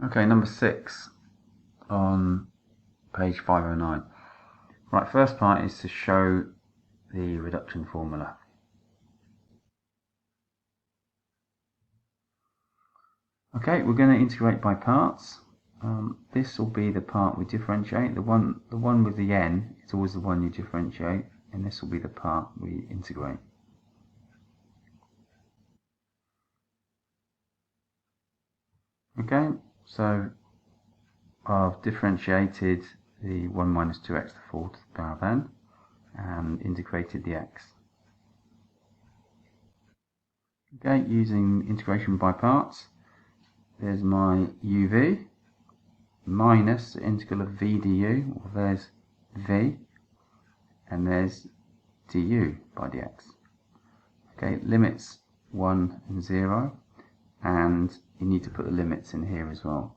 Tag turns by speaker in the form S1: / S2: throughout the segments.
S1: Okay, number 6 on page 509. Right, first part is to show the reduction formula. Okay, we're going to integrate by parts. This will be the part we differentiate. The one with the n is always the one you differentiate, and this will be the part we integrate. Okay, so I've differentiated the 1 minus 2x to the 4 to the power of n and integrated the x. Okay, using integration by parts, there's my uv minus the integral of v du, or there's v, and there's du by dx. Okay, limits 1 and 0, and you need to put the limits in here as well.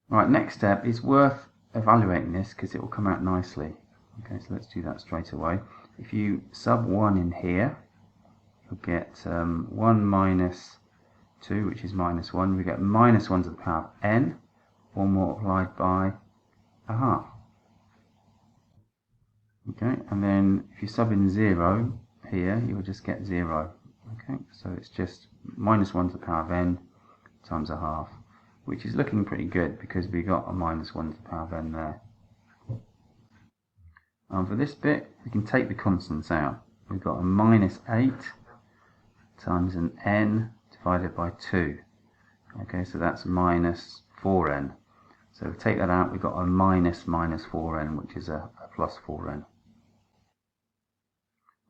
S1: Right, next step is worth evaluating this because it will come out nicely. Okay, so let's do that straight away. If you sub 1 in here, you'll get 1 minus 2, which is minus 1. We get minus 1 to the power of n, or multiplied by a half. Okay, and then if you sub in 0 here, you'll just get 0. Okay, so it's just minus 1 to the power of n times a half, which is looking pretty good because we got a minus 1 to the power of n there. For this bit, we can take the constants out. We've got a minus 8 times an n divided by 2. Okay, so that's minus 4n. So if we take that out, we've got a minus 4n, which is a plus 4n.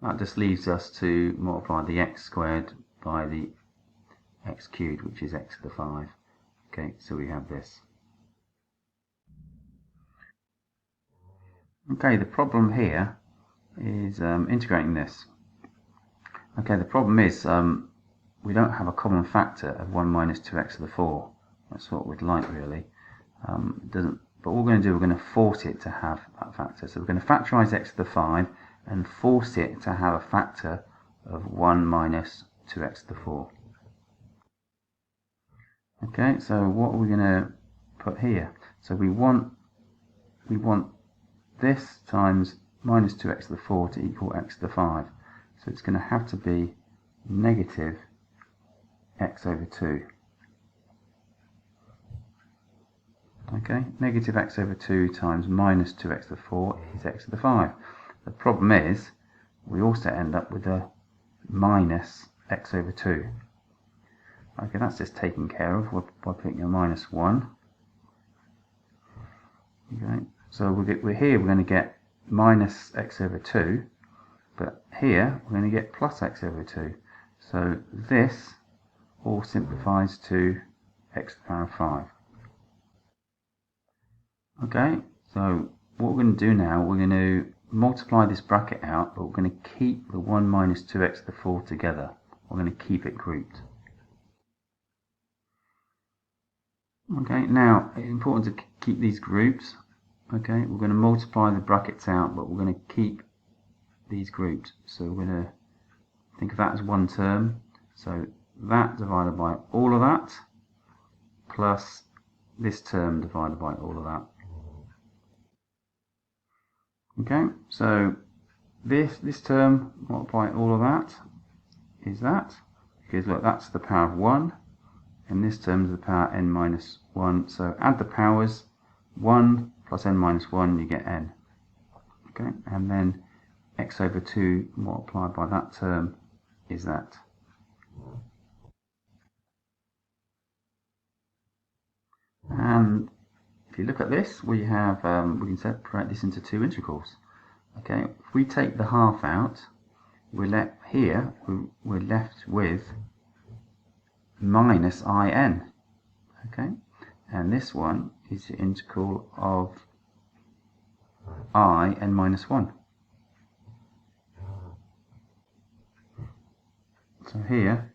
S1: That just leaves us to multiply the x squared by the x cubed, which is x to the 5. Okay, so we have this. Okay, the problem here is integrating this. Okay, the problem is we don't have a common factor of 1 minus 2x to the 4. That's what we'd like, really. But what we're going to do, we're going to force it to have that factor. So we're going to factorise x to the 5 and force it to have a factor of 1 minus 2x to the 4. Okay, so what are we going to put here? So we want this times minus 2x to the 4 to equal x to the 5. So it's going to have to be negative x over 2. Okay, negative x over 2 times minus 2x to the 4 is x to the 5. The problem is we also end up with a minus x over 2. Okay, that's just taken care of by putting a minus 1. Okay, so we're going to get minus x over 2, but here we're going to get plus x over 2. So this all simplifies to x to the power of 5. Okay, so what we're going to do now, we're going to multiply this bracket out, but we're going to keep the 1 minus 2x to the 4 together. We're going to keep it grouped. Okay, now it's important to keep these groups. Okay, we're going to multiply the brackets out, but we're going to keep these grouped. So we're going to think of that as one term. So that divided by all of that, plus this term divided by all of that. Okay, so this term multiply all of that is that, because look, that's the power of 1, and this term is the power n minus 1. So add the powers, 1 plus n minus 1, you get n. Okay, and then x over 2 multiplied by that term is that. And if you look at this, we have we can separate this into two integrals. Okay, if we take the half out, we're left with minus in. Okay, and this one is the integral of n minus 1. So here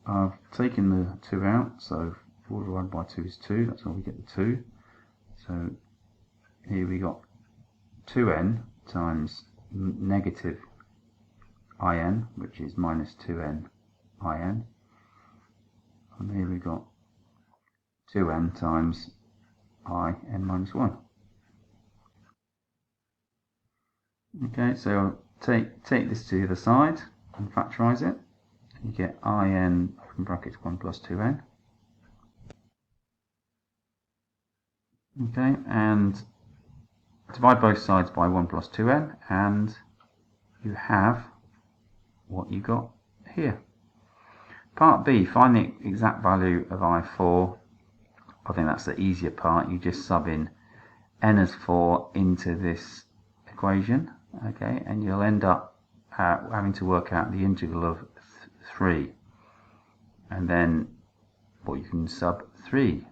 S1: I've taken the 2 out, so 4 divided by 2 is 2, that's why we get the 2. So here we got 2n times negative in, which is minus 2n in. And here we've got 2n times in minus 1. Okay, so take this to the side and factorise it. You get in open brackets 1 plus 2n. Okay, and divide both sides by 1 plus 2n, and you have what you got here. Part B, find the exact value of I4. I think that's the easier part. You just sub in n as 4 into this equation, okay, and you'll end up having to work out the integral of 3, and then you can sub 3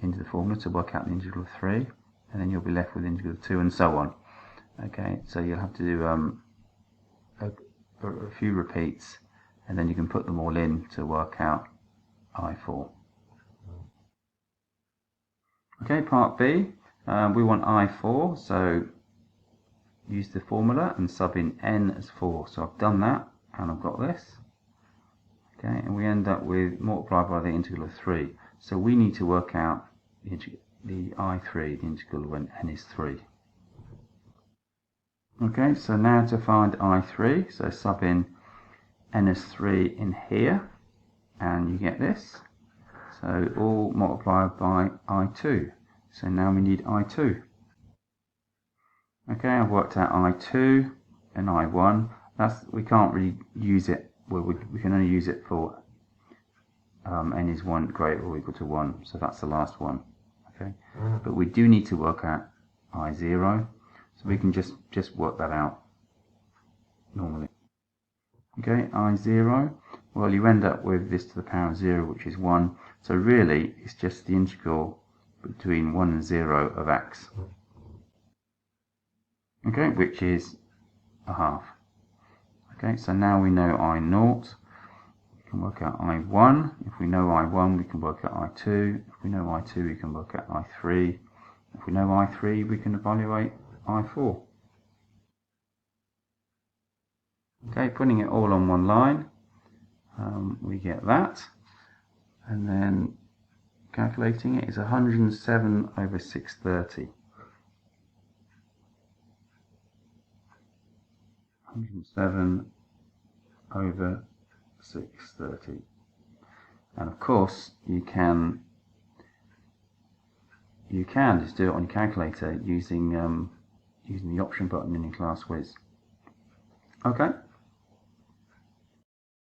S1: into the formula to work out the integral of 3, and then you'll be left with the integral of 2, and so on. Okay, so you'll have to do a few repeats, and then you can put them all in to work out I4. Okay, part B, we want I4, so use the formula and sub in n as 4. So I've done that, and I've got this. Okay, and we end up with multiplied by the integral of 3. So we need to work out the I3, the integral when n is 3. Okay, so now to find I3, so sub in n as 3 in here, and you get this. So all multiplied by I2. So now we need I2. Okay, I've worked out I2 and I1. We can't really use it. Well, we can only use it for n is 1 greater or equal to 1. So that's the last one. Okay, but we do need to work out I0. So we can just work that out normally. Okay, I0, well, you end up with this to the power of 0, which is 1. So really, it's just the integral between 1 and 0 of x. Okay, which is a half. Okay, so now we know I0. We can work out I1. If we know I1, we can work out I2. If we know I2, we can work out I3. If we know I3, we can evaluate I4. Okay, putting it all on one line, we get that, and then calculating it is 107 over 630. 107 over 630. And of course, you can just do it on your calculator using the option button in your class whiz. Okay.